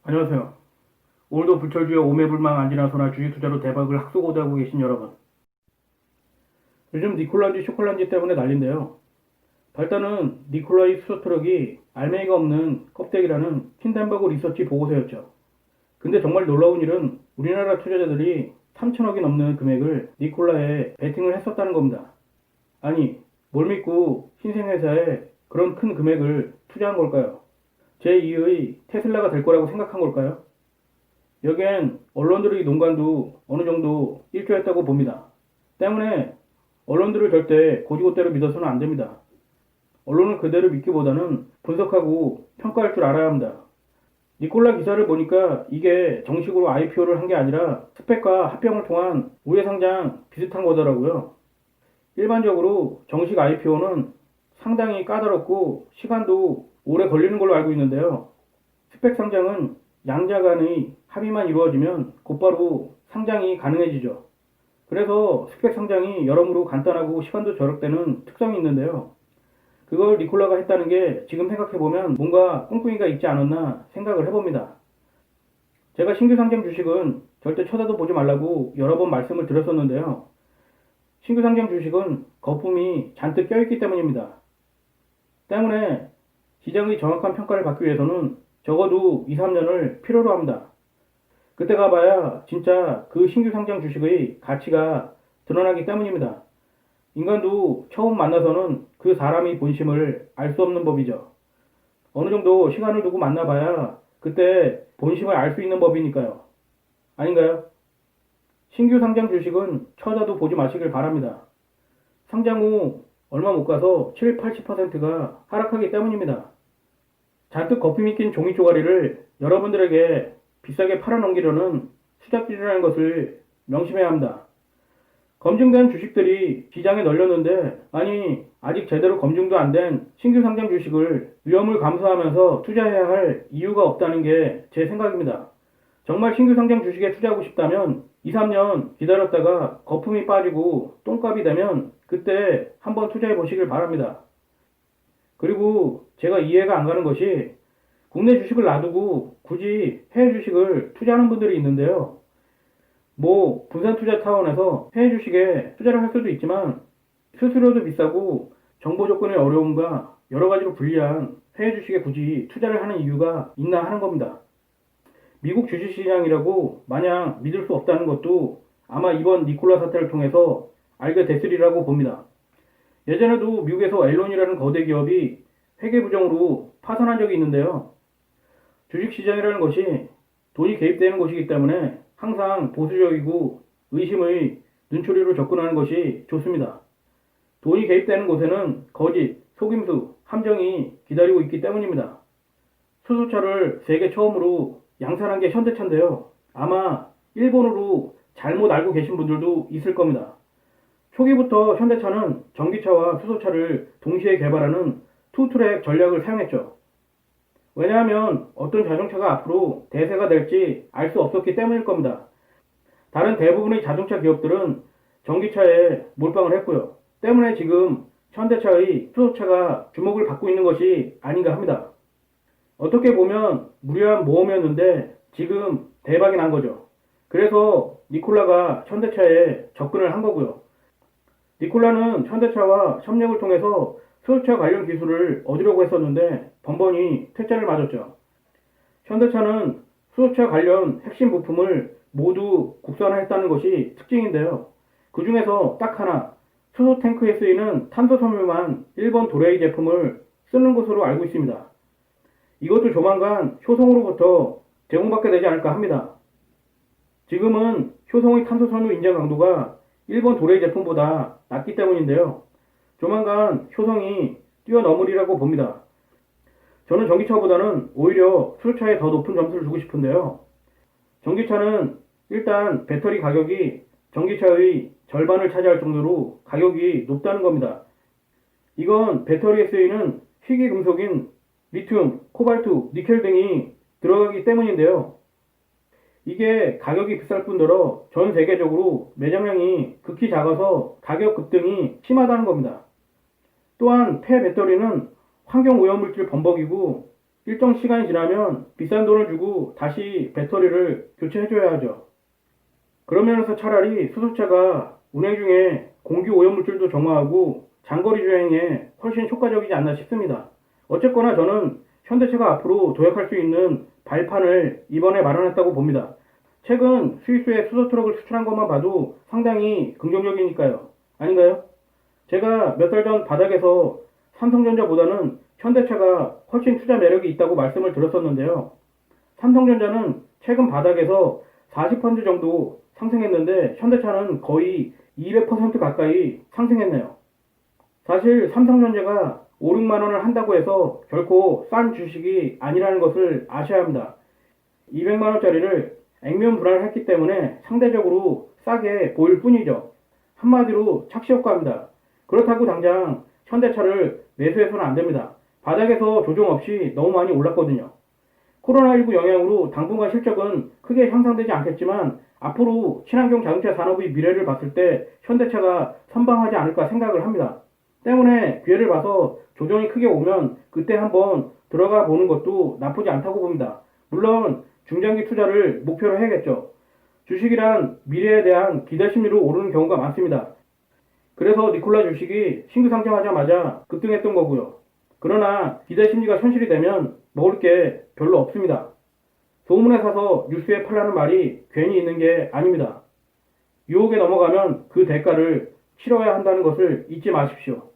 안녕하세요. 오늘도 불철주야 오매불망 안지나서나 주식 투자로 대박을 학수고대하고 계신 여러분. 요즘 니콜라인지 쇼콜라인지 때문에 난린데요. 발단은 니콜라이 수소트럭이 알맹이가 없는 껍데기라는 킨덴버그 리서치 보고서였죠. 근데 정말 놀라운 일은 우리나라 투자자들이 3천억이 넘는 금액을 니콜라에 베팅을 했었다는 겁니다. 아니, 뭘 믿고 신생회사에 그런 큰 금액을 투자한 걸까요? 제2의 테슬라가 될 거라고 생각한 걸까요? 여기엔 언론들의 농간도 어느 정도 일조했다고 봅니다. 때문에 언론들을 절대 고지고대로 믿어서는 안 됩니다. 언론을 그대로 믿기보다는 분석하고 평가할 줄 알아야 합니다. 니콜라 기사를 보니까 이게 정식으로 IPO를 한 게 아니라 스펙과 합병을 통한 우회상장 비슷한 거더라고요. 일반적으로 정식 IPO는 상당히 까다롭고 시간도 오래 걸리는 걸로 알고 있는데요. 스펙 상장은 양자 간의 합의만 이루어지면 곧바로 상장이 가능해지죠. 그래서 스펙 상장이 여러모로 간단하고 시간도 절약되는 특성이 있는데요. 그걸 니콜라가 했다는 게 지금 생각해보면 뭔가 꿍꿍이가 있지 않았나 생각을 해봅니다. 제가 신규 상장 주식은 절대 쳐다도 보지 말라고 여러 번 말씀을 드렸었는데요. 신규 상장 주식은 거품이 잔뜩 껴있기 때문입니다. 때문에 시장의 정확한 평가를 받기 위해서는 적어도 2, 3년을 필요로 합니다. 그때 가봐야 진짜 그 신규 상장 주식의 가치가 드러나기 때문입니다. 인간도 처음 만나서는 그 사람의 본심을 알 수 없는 법이죠. 어느 정도 시간을 두고 만나봐야 그때 본심을 알 수 있는 법이니까요. 아닌가요? 신규 상장 주식은 쳐다도 보지 마시길 바랍니다. 상장 후 얼마 못 가서 7, 80%가 하락하기 때문입니다. 잔뜩 거품이 낀 종이 쪼가리를 여러분들에게 비싸게 팔아넘기려는 수작질이라는 것을 명심해야 합니다. 검증된 주식들이 시장에 널렸는데 아니 아직 제대로 검증도 안 된 신규 상장 주식을 위험을 감수하면서 투자해야 할 이유가 없다는 게 제 생각입니다. 정말 신규 상장 주식에 투자하고 싶다면 2, 3년 기다렸다가 거품이 빠지고 똥값이 되면 그때 한번 투자해 보시길 바랍니다. 그리고 제가 이해가 안 가는 것이 국내 주식을 놔두고 굳이 해외 주식을 투자하는 분들이 있는데요. 뭐 분산 투자 차원에서 해외 주식에 투자를 할 수도 있지만 수수료도 비싸고 정보 조건의 어려움과 여러 가지로 불리한 해외 주식에 굳이 투자를 하는 이유가 있나 하는 겁니다. 미국 주식시장이라고 마냥 믿을 수 없다는 것도 아마 이번 니콜라 사태를 통해서 알게 됐으리라고 봅니다. 예전에도 미국에서 앨런이라는 거대 기업이 회계 부정으로 파산한 적이 있는데요. 주식시장이라는 것이 돈이 개입되는 곳이기 때문에 항상 보수적이고 의심의 눈초리로 접근하는 것이 좋습니다. 돈이 개입되는 곳에는 거짓, 속임수, 함정이 기다리고 있기 때문입니다. 수소차를 세계 처음으로 양산한 게 현대차인데요. 아마 일본어로 잘못 알고 계신 분들도 있을 겁니다. 초기부터 현대차는 전기차와 수소차를 동시에 개발하는 투트랙 전략을 사용했죠. 왜냐하면 어떤 자동차가 앞으로 대세가 될지 알 수 없었기 때문일 겁니다. 다른 대부분의 자동차 기업들은 전기차에 몰빵을 했고요. 때문에 지금 현대차의 수소차가 주목을 받고 있는 것이 아닌가 합니다. 어떻게 보면 무리한 모험이었는데 지금 대박이 난 거죠. 그래서 니콜라가 현대차에 접근을 한 거고요. 니콜라는 현대차와 협력을 통해서 수소차 관련 기술을 얻으려고 했었는데 번번이 퇴짜를 맞았죠. 현대차는 수소차 관련 핵심 부품을 모두 국산화했다는 것이 특징인데요. 그 중에서 딱 하나, 수소 탱크에 쓰이는 탄소섬유만 일본 도레이 제품을 쓰는 것으로 알고 있습니다. 이것도 조만간 효성으로부터 제공받게 되지 않을까 합니다. 지금은 효성의 탄소섬유 인정 강도가 일본 도레이 제품보다 낮기 때문인데요. 조만간 효성이 뛰어넘으리라고 봅니다. 저는 전기차보다는 오히려 수소차에 더 높은 점수를 주고 싶은데요. 전기차는 일단 배터리 가격이 전기차의 절반을 차지할 정도로 가격이 높다는 겁니다. 이건 배터리에 쓰이는 희귀금속인 리튬, 코발트, 니켈 등이 들어가기 때문인데요. 이게 가격이 비쌀 뿐더러 전 세계적으로 매장량이 극히 작아서 가격 급등이 심하다는 겁니다. 또한 폐배터리는 환경오염물질 범벅이고 일정 시간이 지나면 비싼 돈을 주고 다시 배터리를 교체해줘야 하죠. 그런 면에서 차라리 수소차가 운행 중에 공기 오염물질도 정화하고 장거리 주행에 훨씬 효과적이지 않나 싶습니다. 어쨌거나 저는 현대차가 앞으로 도약할 수 있는 발판을 이번에 마련했다고 봅니다. 최근 스위스에 수소 트럭을 수출한 것만 봐도 상당히 긍정적이니까요. 아닌가요? 제가 몇 달 전 바닥에서 삼성전자보다는 현대차가 훨씬 투자 매력이 있다고 말씀을 드렸었는데요. 삼성전자는 최근 바닥에서 40% 정도 상승했는데 현대차는 거의 200% 가까이 상승했네요. 사실 삼성전자가 5, 6만 원을 한다고 해서 결코 싼 주식이 아니라는 것을 아셔야 합니다. 200만 원짜리를 액면 분할했기 때문에 상대적으로 싸게 보일 뿐이죠. 한마디로 착시 효과입니다. 그렇다고 당장 현대차를 매수해서는 안 됩니다. 바닥에서 조정 없이 너무 많이 올랐거든요. 코로나19 영향으로 당분간 실적은 크게 향상되지 않겠지만 앞으로 친환경 자동차 산업의 미래를 봤을 때 현대차가 선방하지 않을까 생각을 합니다. 때문에 기회를 봐서 조정이 크게 오면 그때 한번 들어가 보는 것도 나쁘지 않다고 봅니다. 물론 중장기 투자를 목표로 해야겠죠. 주식이란 미래에 대한 기대 심리로 오르는 경우가 많습니다. 그래서 니콜라 주식이 신규 상장하자마자 급등했던 거고요. 그러나 기대 심리가 현실이 되면 먹을 게 별로 없습니다. 소문에 사서 뉴스에 팔라는 말이 괜히 있는 게 아닙니다. 유혹에 넘어가면 그 대가를 치러야 한다는 것을 잊지 마십시오.